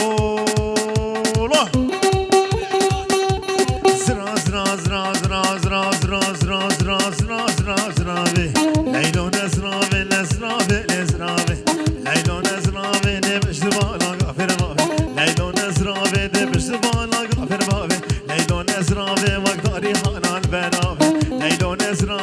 الله زرا زرا زرا زرا زرا زرا زرا زرا زرا زرا زرا لیلو نزرا نزرا نزرا لیلو نزرا نبشت بالا غافر بابه لیلو نزرا نبشت بالا غافر بابه لیلو نزرا وقداری حنان برابه لیلو نزرا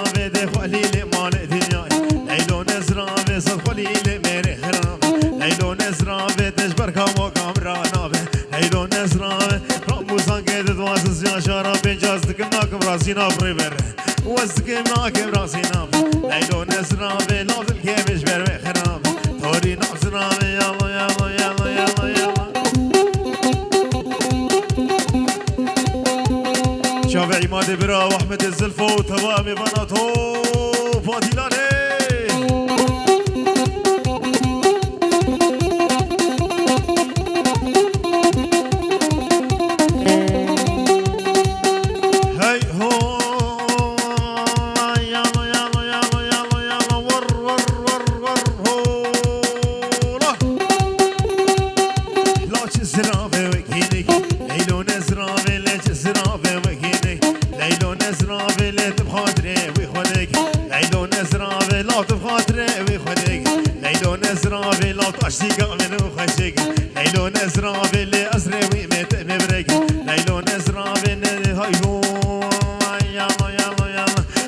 خلیل مال دنیای لیلو نزرا صد خلیل میره خرابه لیلو نزرا تجبر کام و کام رانابه لیلو نزرا راموزان که دوازز یا شارابه جاز دکم ناکم راسی نابری بره وزدکم ناکم راسی نابه لیلو نزرا لازم که بش بره خرابه توری نزرا یالا یالا یالا یالا یالا شافعی ماده برا و احمد الزلفو و تمام بناتو فاضلانه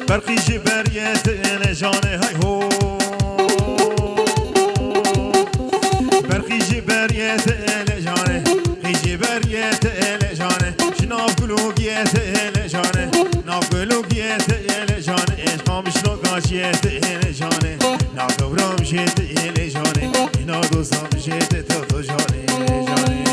برقی جبریت جانه های هو برقی جبریت جانه قی جبریت جانه شناف قلوبیت جانه ناف قلوبیت جانه اشقام شلوکاشیت جانه ناف قبرام شیت جانه اینا دوستام شیت تو جانه جانه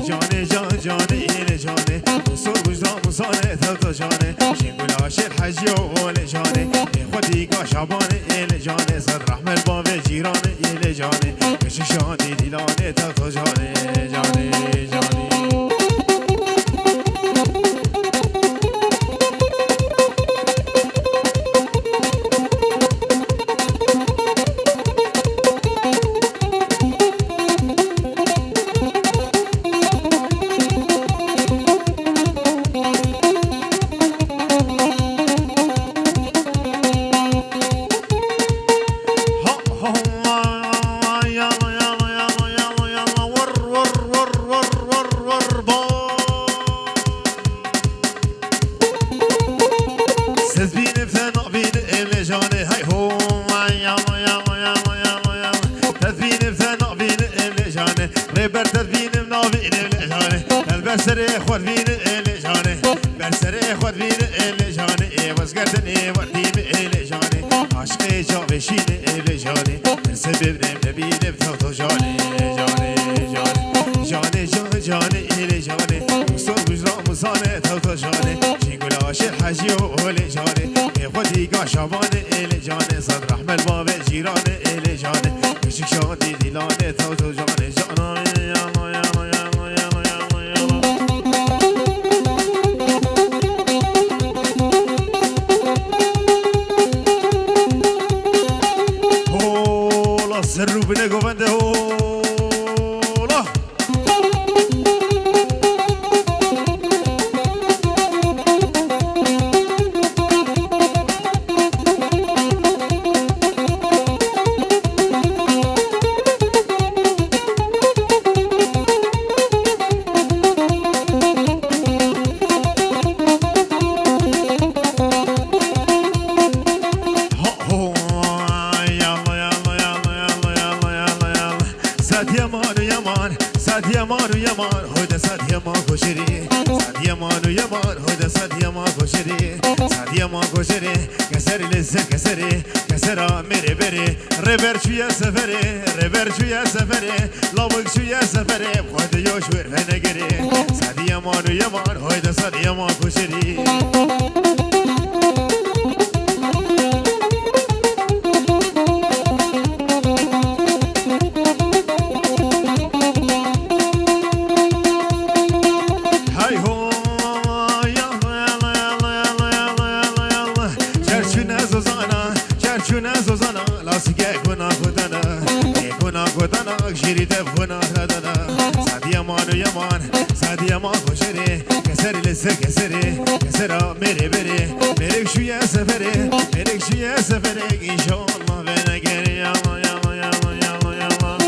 جانه جانه جانه جانه دوستو بجدام موسانه تو جانه شنگولاش الحجی و جانه خودی کا شبانه جانه صد رحم الباب جیرانه جانه کششانی دیلانه تو جانه جانه جانه Guna gudana, guna gudana, giri de guna gudana. يمان ويمان سعد يمان خوشري كسري لسه كسري كسرة ميري بري ميرك شو يا سفري ميرك شو يا سفري إن شاء الله بينا قري يلا يلا يلا يلا يلا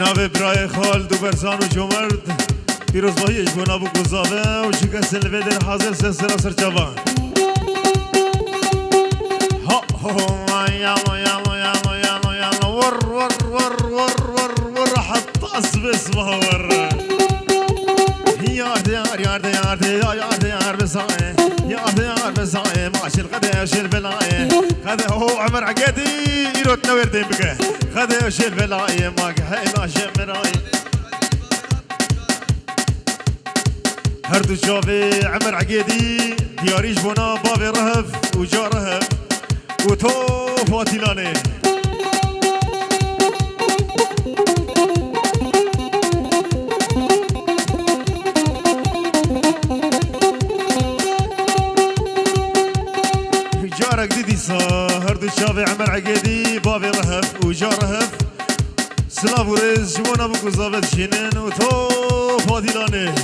ناو برای خال دو برزان و جمرد پیروز باهیش بنا بو گذابه و چکه سلوه در حاضر سلسله سرچوان ها ها یالا یالا یالا یالا یالا ور ور ور ور ور ور حط اصب اسمه ور يارد يار يارد يارد يارد يار بساي يارد يار بساي ماشي الغدا وش البلاي هذا هو عمر عقدي يروت نور دين بقى هذا وش البلاي ما حيلا شمراي هردو شافي عمر عقدي دياريش بنا بابي رهف وجا رهف وتو فاتيلاني جارك ديدي صهر دو شافي عمر عقيدي بابي رهف وجا رهف سلاف ورز جوانا بكو زابت شنين وتو فاضلاني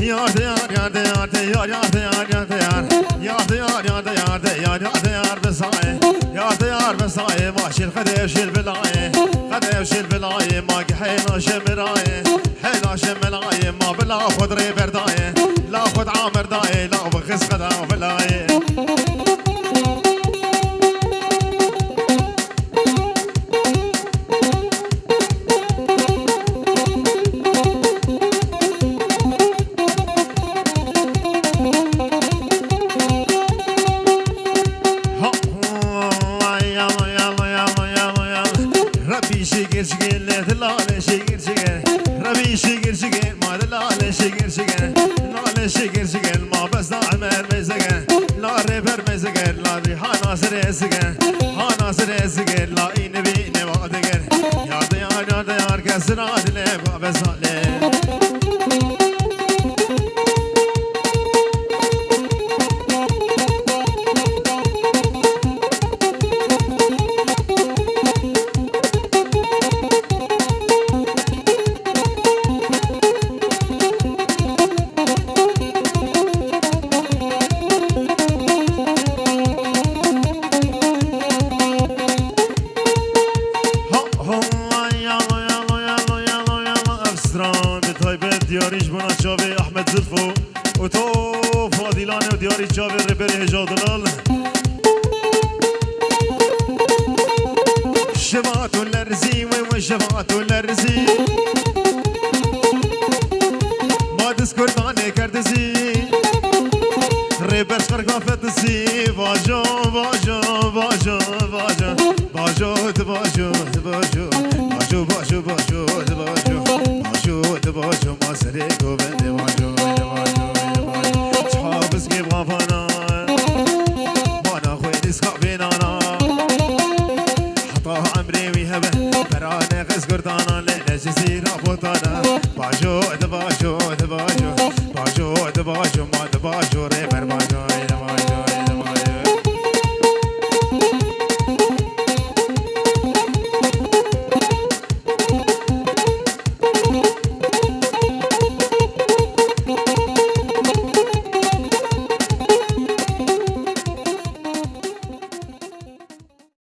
يارد يار يارد يارد يار يارد يار يارد يار يارد يار يارد يارد يار يارد يار بساي يارد يار بساي ماشي الخديش البلاي خديش البلاي ما حيلا شمراي حيلا شمراي ما بلا خضري برداي لا خد عامر داي لا بخس خدا بلاي شيقر شيقر لا دلالة شيقر شيقر ربي شيقر شيقر ما دلالة شيقر شيقر لا شيقر شيقر ما بس دعمر مزقر لا ريبر مزقر لا ريحانة سريسقر حانة سريسقر لا إنبي نبادقر يا ديار يا ديار كسرات لي بس عليه strong. تایبت دیاریش بنا چاوی احمد زلفو و تو فاضلانه و دیاری چاوی ربری هجادلال شفاعت الرزي وشفاعت الرزي ما تذكر عني كردزي ريبرش خرقافة زي باجو باجو باجو باجو باجو باجو باجو باجو باجو باجو باجو باجو باجو ما سريكو بندي باجو باجو صحاب سكيب غافانا وانا خويني سخابين انا حطاه عمري ويهبه براني غز قردانا لينا جزيرة بوطانا باجو